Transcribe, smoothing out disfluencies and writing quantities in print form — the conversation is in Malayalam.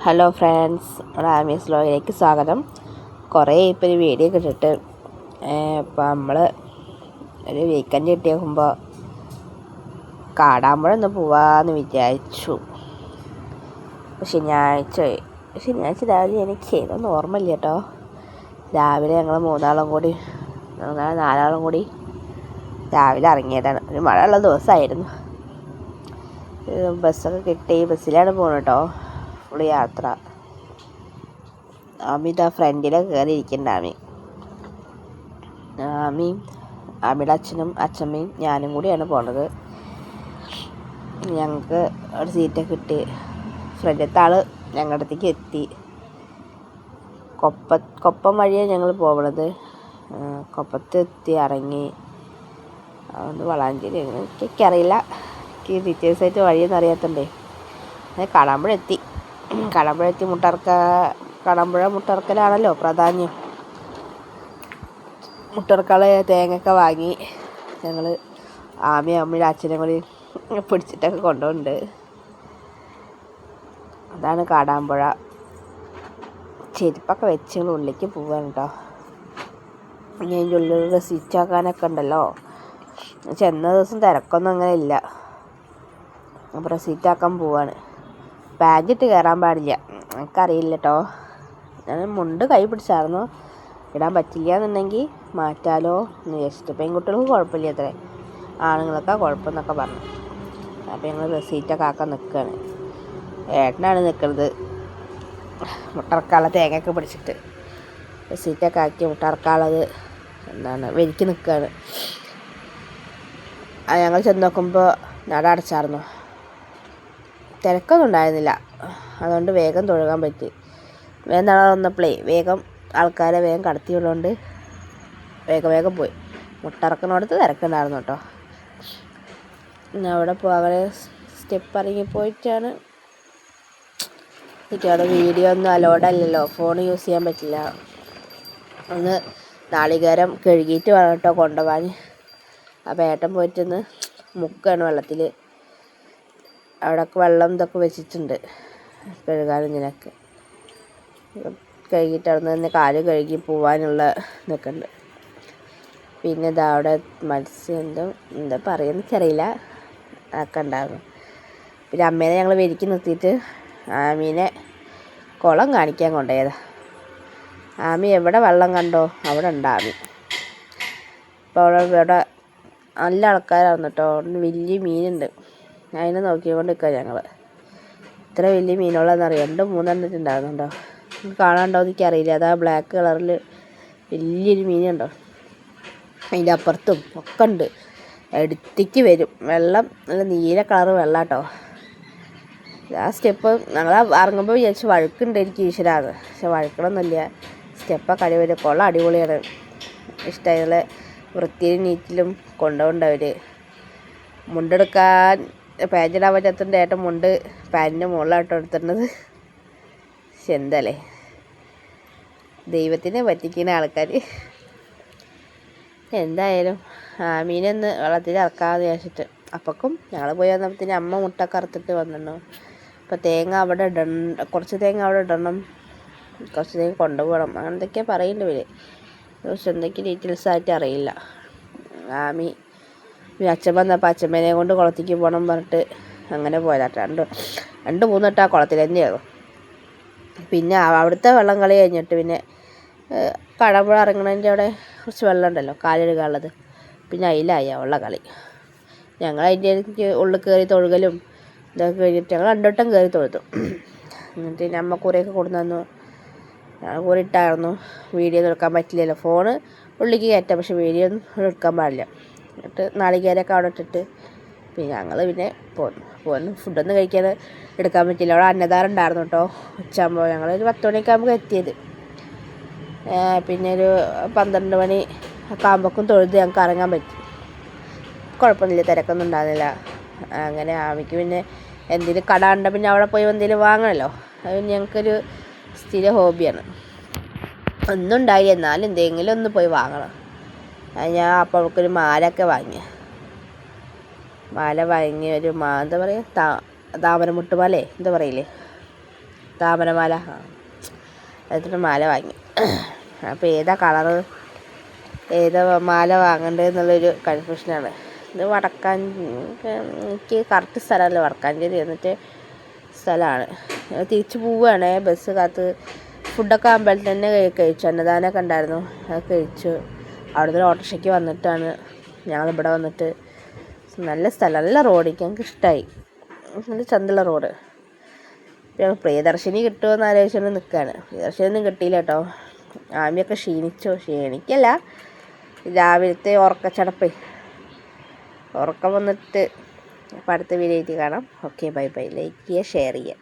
ഹലോ ഫ്രണ്ട്സ്, റാമീസ് വ്ലോഗിലേക്ക് സ്വാഗതം. കുറേ ഇപ്പോൾ ഒരു വീഡിയോ കിട്ടിയിട്ട് ഇപ്പോൾ നമ്മൾ ഒരു വീക്കെൻഡ് കിട്ടിയേക്കുമ്പോൾ കാടാമ്പുഴ ഒന്ന് പോവാമെന്ന് വിചാരിച്ചു. ശനിയാഴ്ച രാവിലെ എനിക്ക് ഇതൊന്നും ഓർമ്മയില്ല കേട്ടോ. രാവിലെ ഞങ്ങൾ നാലാളും കൂടി രാവിലെ ഇറങ്ങിയതാണ്. ഒരു മഴയുള്ള ദിവസമായിരുന്നു. ബസ്സൊക്കെ കിട്ടി, ബസ്സിലാണ് പോകുന്നത് കേട്ടോ. ഫുള്ള് യാത്ര. ആമിതാ ഫ്രണ്ടിലെ കയറിയിരിക്കുന്നുണ്ട്. ആമിയുടെ അച്ഛനും അച്ഛമ്മയും ഞാനും കൂടിയാണ് പോണത്. ഞങ്ങൾക്ക് ഒരു സീറ്റൊക്കെ കിട്ടി. ഫ്രണ്ടിലത്തെ ആൾ ഞങ്ങളുടെ അടുത്തേക്ക് എത്തി. കൊപ്പം വഴിയാണ് ഞങ്ങൾ പോകണത്. കൊപ്പത്തെത്തി ഇറങ്ങി. അതുകൊണ്ട് വളാഞ്ചേരി എനിക്കറിയില്ല, എനിക്ക് ഡീറ്റെയിൽസ് ആയിട്ട് വഴിയൊന്നും അറിയാത്തണ്ടേ. കാടാമ്പുഴ എത്തി. കാടാമ്പുഴ മുട്ടറക്കലാണല്ലോ പ്രാധാന്യം. മുട്ടറക്കാളെ തേങ്ങയൊക്കെ വാങ്ങി ഞങ്ങൾ അമ്മയുടെ അച്ഛനെ കൂടി പിടിച്ചിട്ടൊക്കെ കൊണ്ടുപോകുന്നുണ്ട്. അതാണ് കാടാമ്പുഴ. ചെരുപ്പൊക്കെ വെച്ച് ഞങ്ങൾ ഉള്ളിലേക്ക് പോവാണ് കേട്ടോ. ഇനി അതിൻ്റെ ഉള്ളിൽ റെസിപ്റ്റ് ആക്കാനൊക്കെ ഉണ്ടല്ലോ. ചെന്ന ദിവസം തിരക്കൊന്നും അങ്ങനെ ഇല്ല. അപ്പോൾ റെസിപ്റ്റ് ആക്കാൻ പോവാണ്. ബാഗിട്ട് കയറാൻ പാടില്ല, എനിക്കറിയില്ല കേട്ടോ. ഞാൻ മുണ്ട് കൈ പിടിച്ചായിരുന്നു, ഇടാൻ പറ്റില്ല എന്നുണ്ടെങ്കിൽ മാറ്റാലോ എന്ന് വിചാരിച്ചിട്ട്. പെൺകുട്ടികൾക്ക് കുഴപ്പമില്ല അത്രേ, ആണുങ്ങൾക്കാ കുഴപ്പമെന്നൊക്കെ പറഞ്ഞു. അപ്പോൾ ഞങ്ങൾ റെസീറ്റൊക്കെ ആക്കാൻ നിൽക്കുകയാണ്. ഏട്ടനാണ് നിൽക്കുന്നത് മുട്ടറക്കാളെ തേങ്ങയൊക്കെ പിടിച്ചിട്ട്. റെസീറ്റൊക്കെ ആക്കി മുട്ടറക്കാളത് വരിക്ക് നിൽക്കുകയാണ്. ഞങ്ങൾ ചെന്ന് നോക്കുമ്പോൾ നട അടച്ചായിരുന്നു. തിരക്കൊന്നും ഉണ്ടായിരുന്നില്ല, അതുകൊണ്ട് വേഗം തൊഴുകാൻ പറ്റി. വേഗം നട വന്നപ്പോഴേ ആൾക്കാരെ വേഗം കടത്തിയുള്ളതുകൊണ്ട് വേഗം പോയി. മുട്ടറക്കനോടത്ത് തിരക്കുണ്ടായിരുന്നു കേട്ടോ. പിന്നെ അവിടെ പോകാൻ സ്റ്റെപ്പ് ഇറങ്ങി പോയിട്ടാണ്. അവിടെ വീഡിയോ ഒന്നും അലോഡല്ലല്ലോ, ഫോൺ യൂസ് ചെയ്യാൻ പറ്റില്ല. ഒന്ന് നാളികേരം കഴുകിയിട്ട് വേണം കേട്ടോ കൊണ്ടുപോകാൻ. അപ്പോൾ ഏട്ടൻ പോയിട്ടൊന്ന് മുക്കാണ് വെള്ളത്തിൽ. അവിടെയൊക്കെ വെള്ളം ഇതൊക്കെ വെച്ചിട്ടുണ്ട് കഴുകാനും ഇതിനൊക്കെ. കഴുകിയിട്ട് അവിടെ നിന്ന് തന്നെ കാല് കഴുകി പോകാനുള്ള ഇതൊക്കെ ഉണ്ട്. പിന്നെ ഇതാ അവിടെ മത്സ്യം എന്താ പറയുക എനിക്കറിയില്ല, അതൊക്കെ ഉണ്ടായിരുന്നു. പിന്നെ അമ്മേനെ ഞങ്ങൾ വരിക്ക് നിർത്തിയിട്ട് ആമീനെ കുളം കാണിക്കാൻ കൊണ്ടുപോയതാ. ആമി എവിടെ വെള്ളം കണ്ടോ അവിടെ ഉണ്ട് ആമി. അപ്പോൾ അവിടെ നല്ല ആൾക്കാരാണ് കേട്ടോ. വലിയ മീനുണ്ട്, അതിനെ നോക്കിക്കൊണ്ട് നിൽക്കുക ഞങ്ങൾ. ഇത്ര വലിയ മീനുള്ളതെന്നറിയാം, 2-3 ഉണ്ടാകുന്നുണ്ടോ, കാണാനുണ്ടോ എനിക്കറിയില്ല. അതാ ബ്ലാക്ക് കളറിൽ വലിയൊരു മീനുണ്ടോ. അതിൻ്റെ അപ്പുറത്തും ഒക്കെ ഉണ്ട്. എടുത്തേക്ക് വരും വെള്ളം, നല്ല നീല കളറ് വെള്ളം കേട്ടോ. ആ സ്റ്റെപ്പ് ഞങ്ങൾ ഇറങ്ങുമ്പോൾ വിചാരിച്ചു വഴുക്കുണ്ട് എനിക്ക് ഈശ്വരാന്ന്, പക്ഷെ വഴുക്കണമെന്നില്ല. സ്റ്റെപ്പൊക്കെ അടിപൊളി, കുളം അടിപൊളിയാണ്. ഇഷ്ടമായുള്ള വൃത്തിയിലും നീറ്റിലും കൊണ്ടുപോകുന്നവർ. മുണ്ടെടുക്കാൻ പാൻറ്റിടാൻ പറ്റാത്തതിൻ്റെ ഏട്ടൻ മുണ്ട് പാൻറ്റിൻ്റെ മുകളിലാട്ടോ എടുത്തിരുന്നത്. പക്ഷെ എന്തല്ലേ, ദൈവത്തിനെ പറ്റിക്കുന്ന ആൾക്കാർ. എന്തായാലും മീനൊന്ന് വെള്ളത്തിൽ ഇറക്കാമെന്ന് വിചാരിച്ചിട്ട്. അപ്പോഴേക്കും ഞങ്ങൾ പോയി വന്നപ്പോഴത്തേന് അമ്മ മുട്ടൊക്കെ അറുത്തിട്ട് വന്നിട്ടുണ്ടോ. അപ്പോൾ തേങ്ങ അവിടെ ഇടണം, കുറച്ച് തേങ്ങ അവിടെ ഇടണം, കുറച്ച് തേങ്ങ കൊണ്ടുപോകണം, അങ്ങനെ എന്തൊക്കെയാണ് പറയുന്നുണ്ട് ഇവർ. പക്ഷെ എന്തൊക്കെ ഡീറ്റെയിൽസ് ആയിട്ട് അറിയില്ല. അച്ഛൻ വന്നപ്പോൾ അച്ഛമ്മേനെ കൊണ്ട് കുളത്തേക്ക് പോകണം പറഞ്ഞിട്ട് അങ്ങനെ പോയതാട്ടോ. 2-3 വട്ടം ആ കുളത്തിൽ തന്നെയായിരുന്നു. പിന്നെ അവിടുത്തെ വെള്ളം കളി കഴിഞ്ഞിട്ട് പിന്നെ കാടാമ്പുഴ ഇറങ്ങണതിൻ്റെ അവിടെ കുറച്ച് വെള്ളം ഉണ്ടല്ലോ കാലെഴുകാനുള്ളത്, പിന്നെ അതിലായി ഉള്ള കളി. ഞങ്ങൾ അതിൻ്റെ ഉള്ളിൽ കയറി തൊഴുകലും ഇതൊക്കെ കഴിഞ്ഞിട്ട് ഞങ്ങൾ 2 വട്ടം കയറി തൊഴുതു. എന്നിട്ട് പിന്നെ അമ്മ കുറേയൊക്കെ കൊണ്ടു തന്നു. ഞങ്ങൾ കുറേ ഇട്ടായിരുന്നു. വീഡിയോ ഒന്നും എടുക്കാൻ പറ്റില്ലല്ലോ, ഫോണ് ഉള്ളിലേക്ക് കയറ്റാം, പക്ഷെ വീഡിയോ ഒന്നും എടുക്കാൻ പാടില്ല. എന്നിട്ട് നാളികേരമൊക്കെ അവിടെ ഇട്ടിട്ട് പിന്നെ ഞങ്ങൾ പിന്നെ പോന്നു. ഫുഡൊന്നും കഴിക്കാൻ എടുക്കാൻ പറ്റില്ല. അവിടെ അന്നദാനം ഉണ്ടായിരുന്നു കേട്ടോ. ഉച്ചയാകുമ്പോൾ ഞങ്ങളൊരു 10 മണിയൊക്കെ ആകുമ്പോൾ എത്തിയത്. പിന്നെ ഒരു 12 മണി ഒക്കെ ആകുമ്പോഴേക്കും തൊഴുത് ഞങ്ങൾക്ക് ഇറങ്ങാൻ പറ്റി. കുഴപ്പമൊന്നുമില്ല, തിരക്കൊന്നും ഉണ്ടാകുന്നില്ല. അങ്ങനെ ആമിക്ക് പിന്നെ എന്തെങ്കിലും കട ഉണ്ട്, പിന്നെ അവിടെ പോയി എന്തെങ്കിലും വാങ്ങണമല്ലോ. അത് ഞങ്ങൾക്കൊരു സ്ഥിര ഹോബിയാണ്. ഒന്നും ഉണ്ടായില്ല, എന്നാലും എന്തെങ്കിലും ഒന്ന് പോയി വാങ്ങണം. ഞാൻ അപ്പോൾ അവൾക്കൊരു മാലയൊക്കെ വാങ്ങി ഒരു എന്താ പറയുക, താമരമുട്ട് മാലേ എന്താ പറയില്ലേ, താമരമാല അതിന് മാല വാങ്ങി. അപ്പോൾ ഏതാ കളറ്, ഏതാ മാല വാങ്ങേണ്ടതെന്നുള്ളൊരു കൺഫ്യൂഷനാണ്. ഇത് എനിക്ക് കറക്റ്റ് സ്ഥലമല്ല, വടക്കാഞ്ചേരി എന്നിട്ട് സ്ഥലമാണ്. തിരിച്ച് പോവുകയാണ്, ബസ് കാത്ത്. ഫുഡൊക്കെ അമ്പലത്തിൽ തന്നെ കഴിച്ചു, അന്നദാനമൊക്കെ ഉണ്ടായിരുന്നു, അത് കഴിച്ചു. അവിടുന്ന് ഓട്ടോറിക്ഷയ്ക്ക് വന്നിട്ടാണ് ഞങ്ങളിവിടെ വന്നിട്ട്. നല്ല സ്ഥലം, നല്ല റോഡ്, എനിക്ക് ഇഷ്ടമായി, നല്ല ചന്തമുള്ള റോഡ്. ഞങ്ങൾ പ്രിയദർശിനി കിട്ടുമെന്ന് ആലോചിച്ചുകൊണ്ട് നിൽക്കുകയാണ്. പ്രിയദർശിനി ഒന്നും കിട്ടിയില്ല കേട്ടോ. ആമിയൊക്കെ ക്ഷീണിക്കല്ല, രാവിലത്തെ ഉറക്കം വന്നിട്ട്. അപ്പോൾ അടുത്ത വീഡിയോ കാണാം. Okay, bye bye. ലൈക്ക് ചെയ്യുക, ഷെയർ ചെയ്യുക.